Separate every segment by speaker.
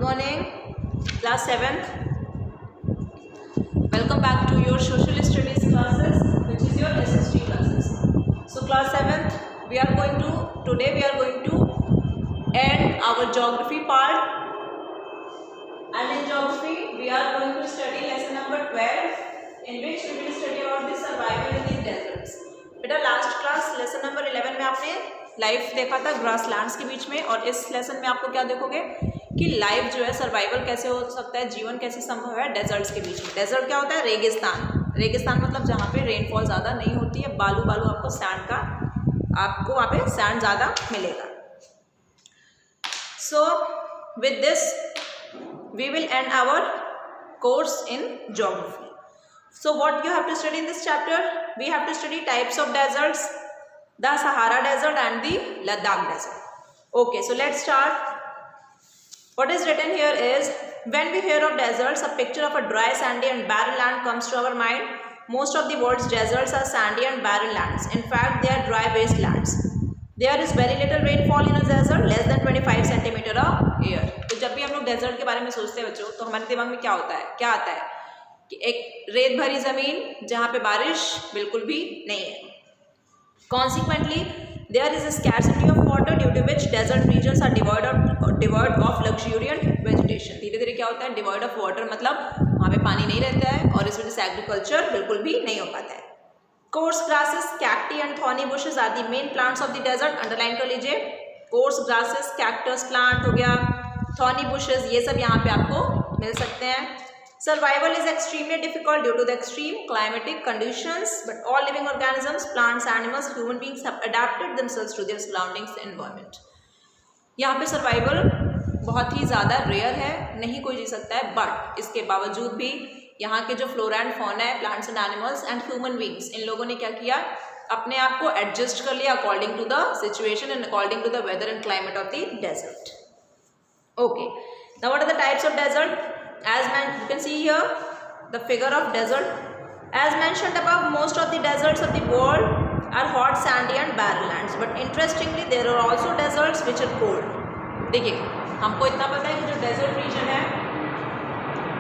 Speaker 1: morning, class 7th. Welcome back to your social studies classes, which is your SST classes. So class 7th, today we are going to end our geography part, and in geography we are going to study lesson number 12, in which we will study about the survival in the deserts. बेटा last class lesson number 11 में आपने life देखा था grasslands के बीच में, और इस lesson में आपको क्या देखोगे कि लाइफ जो है सर्वाइवल कैसे हो सकता है, जीवन कैसे संभव है डेजर्ट्स के बीच में। डेजर्ट क्या होता है? रेगिस्तान। रेगिस्तान मतलब जहाँ पे रेनफॉल ज़्यादा नहीं होती है, बालू आपको सैंड का, आपको वहाँ पे सैंड ज़्यादा मिलेगा। So with this we will end our course in geography. So what you have to study in this chapter? We have to study types of deserts, the Sahara Desert and the Ladakh Desert. Okay, so let's start. What is written here is, when we hear of deserts, a picture of a dry, sandy and barren land comes to our mind. Most of the world's deserts are sandy and barren lands. In fact, they are dry wastelands. There is very little rainfall in a desert, less than 25 centimeter a year. तो जब भी हम लोग desert के बारे में सोचते हैं बच्चों, तो हमारे दिमाग में क्या होता है, क्या आता है कि एक रेत भरी ज़मीन जहाँ पे बारिश बिल्कुल भी नहीं है। Consequently, there is a scarcity of water due to which desert regions are devoid of luxuriant vegetation. धीरे धीरे क्या होता है, devoid of water मतलब वहाँ पे पानी नहीं रहता है, और इस वजह से एग्रीकल्चर बिल्कुल भी नहीं हो पाता है। Coarse grasses, cacti and thorny bushes are the main plants of the desert. Underline कर लीजिए, coarse grasses, cactus plant हो गया, thorny bushes, ये सब यहाँ पे आपको मिल सकते हैं। Survival is extremely difficult due to the extreme climatic conditions, but all living organisms, plants, animals, human beings have adapted themselves to their surroundings environment. यहाँ पे सर्वाइवल बहुत ही ज़्यादा रेयर है, नहीं कोई जी सकता है, बट इसके बावजूद भी यहाँ के जो फ्लोरा एंड फौना है, plants and animals and human beings, इन लोगों ने क्या किया, अपने आप को एडजस्ट कर लिया according to the situation and according to the weather and climate of the desert. Okay, now what are the types of desert? As you can see here the figure of desert. As mentioned above, most of the deserts of the world are hot, sandy and barren lands, but interestingly there are also deserts which are cold. देखिए, हमको इतना पता है कि जो desert region है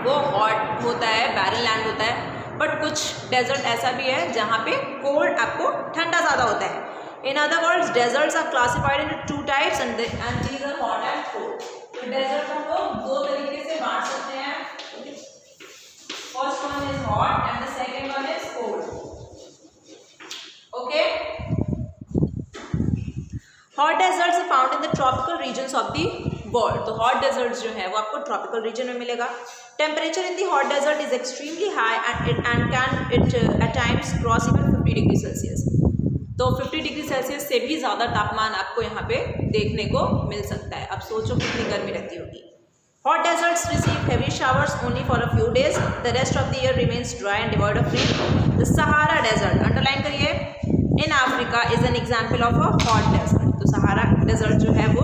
Speaker 1: वो hot होता है, बैरन लैंड होता है, बट कुछ डेजर्ट ऐसा भी है जहाँ पे कोल्ड, आपको ठंडा ज़्यादा होता है। In other words deserts are classified into two types and these are hot and cold. तो डेजर्ट हम लोग दो तरीके से बांट सकते हैं। First one is hot and the second one is cold. Okay, hot deserts are found in the tropical regions of the world. तो हॉट डेजर्ट्स जो है वो आपको ट्रॉपिकल रीजन में मिलेगा। Temperature in the hot desert is extremely high and can it at times cross even 50 degree Celsius. तो 50 degree Celsius से भी ज़्यादा तापमान आपको यहाँ पे देखने को मिल सकता है। अब सोचो कितनी गर्मी रहती होगी। Hot deserts receive heavy showers only for a few days, the rest of the year remains dry and devoid of rain. The Sahara desert, underline करिए, in Africa is an example of a hot desert. तो Sahara desert जो है वो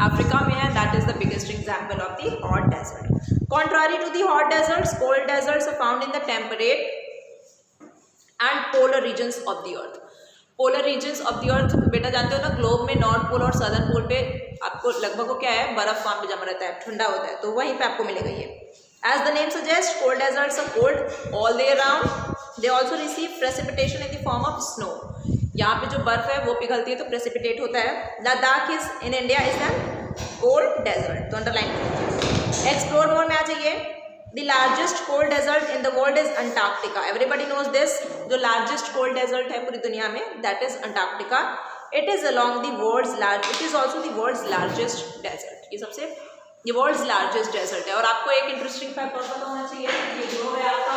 Speaker 1: Africa में है, that is the biggest example of the hot desert. Contrary to the hot deserts, cold deserts are found in the temperate and polar regions of the earth. Polar regions of the earth, बेटा जानते हो ना, globe में north pole और southern पोल पे आपको लगभग को क्या है, बर्फ वहाँ पे जमा रहता है, ठंडा होता है, तो वहीं पे आपको मिलेगा ये। As the name suggest, cold deserts are cold all the year round. They also receive precipitation in the form of snow. यहाँ पे जो बर्फ है वो पिघलती है तो प्रेसिपिटेट होता है। Ladakh is in India is an cold desert. तो अंडरलाइन करिए। एक्सप्लोर मोर में आ जाइए। The largest cold desert in the world is Antarctica. Everybody knows this. जो largest cold desert है पूरी दुनिया में, that is Antarctica. It is along the world's large. It is also the world's largest desert. ये सबसे ये world's largest desert है। और आपको एक interesting fact और पता होना चाहिए, ये जो है आपका,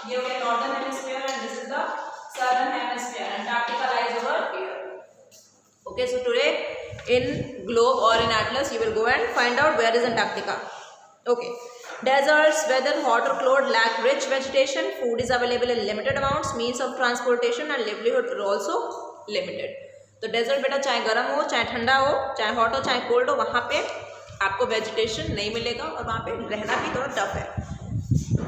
Speaker 1: ये हो गया northern hemisphere and this is the southern hemisphere. Antarctica lies over here. Okay, so today in globe or in atlas you will go and find out where is Antarctica. Okay. Deserts, whether hot or cold, lack rich vegetation. Food is available in limited amounts. Means of transportation and livelihood are also limited. तो desert बेटा चाहे गर्म हो, चाहे ठंडा हो, चाहे hot हो, चाहे कोल्ड हो, वहाँ पे आपको वेजिटेशन नहीं मिलेगा और वहाँ पे रहना भी थोड़ा टफ है।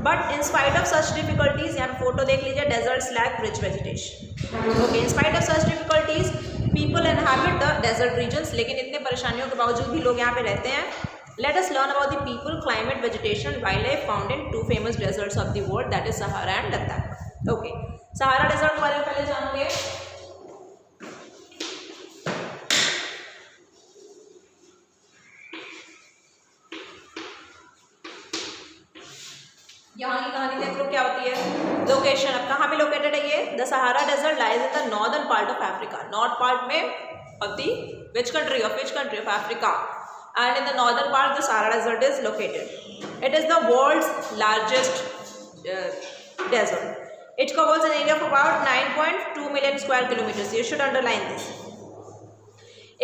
Speaker 1: But in spite of such difficulties, यहाँ पे फोटो देख लीजिए, desserts lack rich vegetation. Okay, in spite of such difficulties people inhabit the desert regions. लेकिन इतने परेशानियों के बावजूद भी लोग यहाँ पे रहते हैं। Let us learn about the people, climate, vegetation, wildlife found in two famous deserts of the world, that is Sahara and Ladakh. Okay, Sahara desert के बारे में पहले जानोगे. यहाँ की कहानी देख लो क्या होती है. लोकेशन, अब कहाँ पे लोकेटेड है ये? The Sahara desert lies in the northern part of Africa. North part में of the which country of Africa. And in the northern part the Sahara desert is located. It is the world's largest desert. It covers an area of about 9.2 million square kilometers. You should underline this.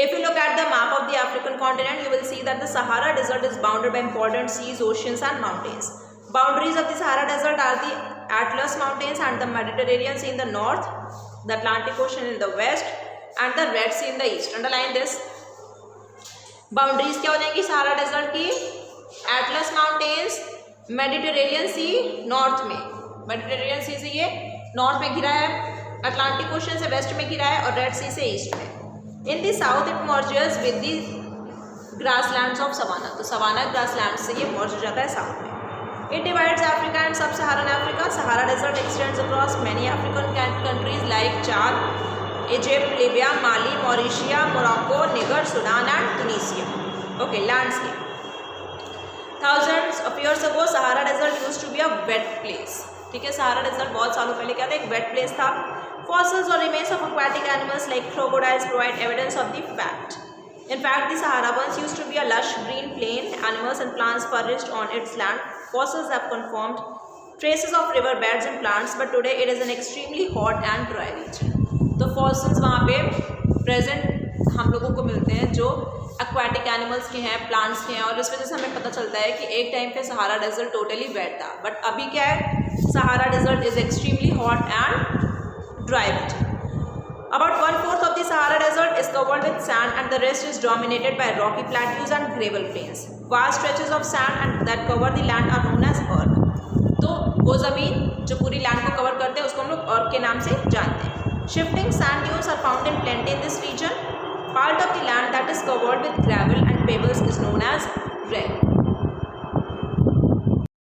Speaker 1: If you look at the map of the African continent, you will see that the Sahara desert is bounded by important seas, oceans and mountains. Boundaries of the Sahara desert are the Atlas Mountains and the Mediterranean Sea in the north, the Atlantic Ocean in the west and the Red Sea in the east. Underline this. Boundaries क्या हो जाएंगी Sahara desert की? Atlas mountains, Mediterranean सी north में, Mediterranean सी से ये north में घिरा है, अटलांटिक ओशन से वेस्ट में घिरा है और रेड सी से ईस्ट में. In the south it merges with the grasslands of savanna. तो सवाना ग्रासलैंड से ये मर्ज हो जाता है साउथ में. It divides Africa and sub Saharan Africa. Sahara desert extends across many African countries like Chad, Egypt, Libya, Mali, Mauritius, Morocco, Niger, Sudan and Tunisia. Okay, landscape. Thousands of years ago, Sahara Desert used to be a wet place. ठीक है, Sahara desert बहुत सालों पहले क्या था? एक wait place था. Fossils or remains of aquatic animals like crocodiles provide evidence of the fact. In fact, the Sahara once used to be a lush green plain. Animals and plants flourished on its land. Fossils have confirmed traces of river beds and plants, but today it is an extremely hot and dry region. तो fossils वहाँ पे present हम लोगों को मिलते हैं जो aquatic animals के हैं, प्लांट्स के हैं, और इस वजह से हमें पता चलता है कि एक टाइम पे सहारा डेजर्ट टोटली वेट था, बट अभी क्या है? Sahara desert is extremely hot and dry region. About 1/4 of the Sahara desert is covered with sand and the rest is dominated by rocky plateaus and gravel plains. Vast stretches of sand and that cover the land are known as earth. तो वो ज़मीन जो पूरी land को cover करते हैं उसको हम लोग अर्थ के नाम से जानते हैं. Shifting sand dunes are found in plenty in this region. Part of the land that is covered with gravel and pebbles is known as red.